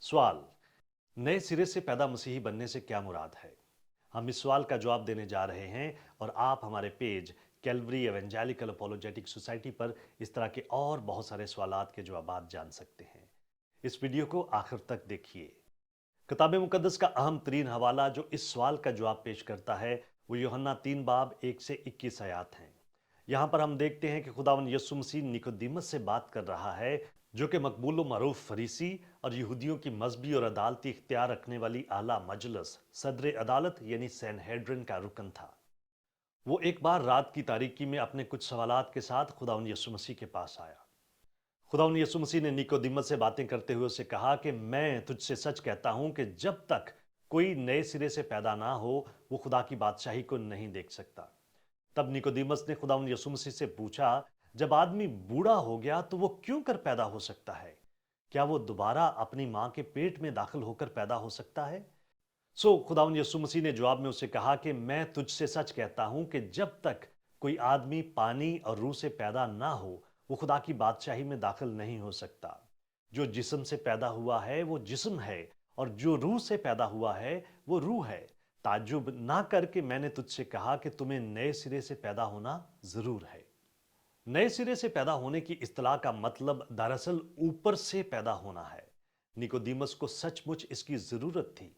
सवाल, नए सिरे से पैदा मसीही बनने से क्या मुराद है? हम इस सवाल का जवाब देने जा रहे हैं और आप हमारे page Calvary evangelical apologetic society पर इस तरह के और बहुत सारे सवालात के जवाबात जान सकते हैं। इस वीडियो को आखिर तक देखिए। किताब मुकद्दस का अहम तरीन हवाला जो इस सवाल का जवाब पेश करता है वो यूहन्ना 3 बाब 1 से 21 आयात हैं। यहाँ पर हम देखते हैं कि खुदावंद यीशु मसीह निकोदेमस से बात कर रहा है जो कि मकबूल व मरूफ फरीसी और यहूदियों की मजहबी और अदालती इख्तियार रखने वाली आला मजलिस सदर अदालत यानी सैनहेड्रिन का रुकन था। वो एक बार रात की तारीकी में अपने कुछ सवालात के साथ खुदावंद यीशु मसीह के पास आया। खुदावंद यीशु मसीह ने निकोदेमस से बातें करते हुए उसे कहा कि मैं तुझसे सच कहता हूं कि जब तक कोई नए सिरे से पैदा ना हो वो खुदा की बादशाही को नहीं देख सकता। तब निकोदेमस ने खुदावंद यीशु मसीह से पूछा, जब आदमी बूढ़ा हो गया तो वो क्यों कर पैदा हो सकता है? क्या वो दोबारा अपनी मां के पेट में दाखिल होकर पैदा हो सकता है? खुदावंद यीशु मसीह ने जवाब में उसे कहा कि मैं तुझसे सच कहता हूं कि जब तक कोई आदमी पानी और रूह से पैदा ना हो वो खुदा की बादशाही में दाखिल नहीं हो सकता। जो जिस्म से पैदा हुआ है वो जिस्म है और जो रूह से पैदा हुआ है वो रूह है। ताज्जुब ना करके मैंने तुझसे कहा कि तुम्हें नए सिरे से पैदा होना जरूर है। नए सिरे से पैदा होने की इस्तिलाह का मतलब दरअसल ऊपर से पैदा होना है। निकोदेमस को सचमुच इसकी जरूरत थी।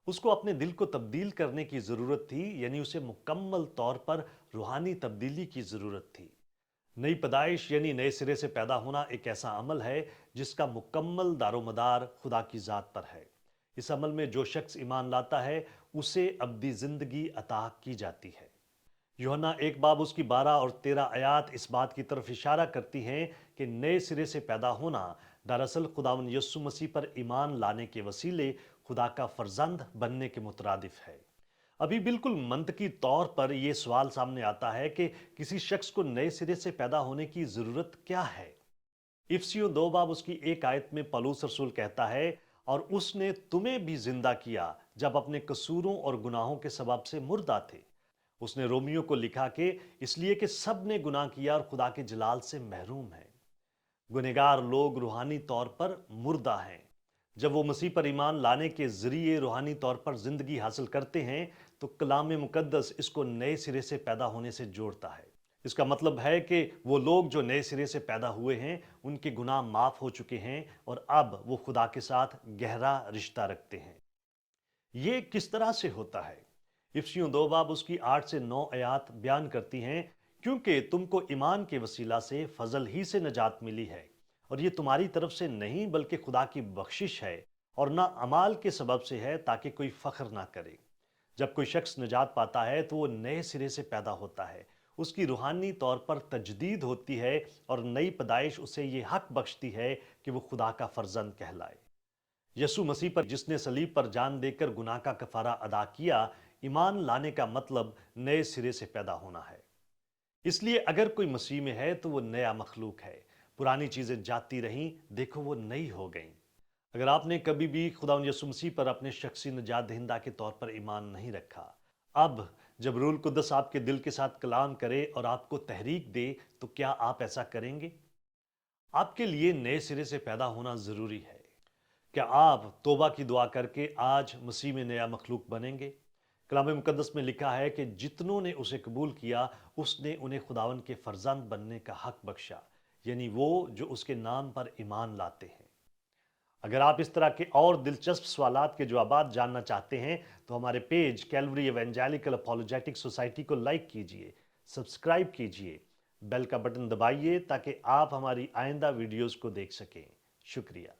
उसको अपने दिल को तब्दील करने की जरूरत थी, यानी उसे मुकम्मल तौर पर रूहानी तब्दीली की जरूरत थी। नई पैदाइश यानी नए सिरे से पैदा होना एक ऐसा अमल है जिसका मुकम्मल दारोमदार खुदा की जात पर है। इस अमल में जो शख्स ईमान लाता है उसे अब्दी जिंदगी अता की जाती है। यूहन्ना 1 बाब उसकी 12 और 13 आयात इस बात की तरफ इशारा करती हैं कि नए सिरे से पैदा होना दरअसल खुदावंद यीशु मसीह पर ईमान लाने के वसीले खुदा का फर्जंद बनने के मुतरादिफ है। अभी बिल्कुल मंतकी तौर पर यह सवाल सामने आता है कि किसी शख्स को नए सिरे से पैदा होने की जरूरत क्या है। इफ्सियों 2 बाब उसकी 1 आयत में पौलुस रसूल कहता है, और उसने तुम्हें भी जिंदा किया जब अपने कसूरों और गुनाहों के सबब से मुर्दा थे। उसने रोमियो को लिखा कि इसलिए कि सब ने गुनाह किया और खुदा के जलाल से महरूम है। गुनहगार लोग रूहानी तौर पर मुर्दा हैं। जब वो मसीह पर ईमान लाने के जरिए रूहानी तौर पर जिंदगी हासिल करते हैं तो कलाम मुकद्दस इसको नए सिरे से पैदा होने से जोड़ता है। इसका मतलब है कि वो लोग जो नए सिरे से पैदा हुए हैं उनके गुनाह माफ हो चुके हैं और अब वो खुदा के साथ गहरा रिश्ता रखते हैं। ये किस तरह से होता है? इफ्सियों 2 बाब उसकी 8 से 9 आयात बयान करती हैं, क्योंकि तुमको ईमान के वसीला से फजल ही से नजात मिली है, और ये तुम्हारी तरफ से नहीं बल्कि खुदा की बख्शिश है, और ना अमाल के सबब से है ताकि कोई फख्र ना करे। जब कोई शख्स निजात पाता है तो वो नए सिरे से पैदा होता है। उसकी रूहानी तौर पर तजदीद होती है और नई पैदाइश उसे ये हक बख्शती है कि वो खुदा का फर्जंद कहलाए। यसु मसीह पर जिसने सलीब पर जान देकर गुनाह का कफारा अदा किया, ईमान लाने का मतलब नए सिरे से पैदा होना है। इसलिए अगर कोई मसीह में है तो वो नया मखलूक है। पुरानी चीजें जाती रहीं, देखो वो नई हो गईं। अगर आपने कभी भी खुदावंद यीशु मसीह पर अपने शख्सी निजात दहिंदा के तौर पर ईमान नहीं रखा, अब जब रूल कुद्दस आपके दिल के साथ कलाम करे और आपको तहरीक दे तो क्या आप ऐसा करेंगे? आपके लिए नए सिरे से पैदा होना जरूरी है। क्या आप तौबा की दुआ करके आज मसीह में नया मखलूक बनेंगे? कलाम मुकद्दस में लिखा है कि जितनों ने उसे कबूल किया उसने उन्हें खुदावन के फर्जंद बनने का हक बख्शा, यानी वो जो उसके नाम पर ईमान लाते हैं। अगर आप इस तरह के और दिलचस्प सवालात के जवाब जानना चाहते हैं तो हमारे page Calvary evangelical apologetic society को लाइक कीजिए, सब्सक्राइब कीजिए, बेल का बटन दबाइए ताकि आप हमारी आइंदा वीडियोस को देख सकें। शुक्रिया।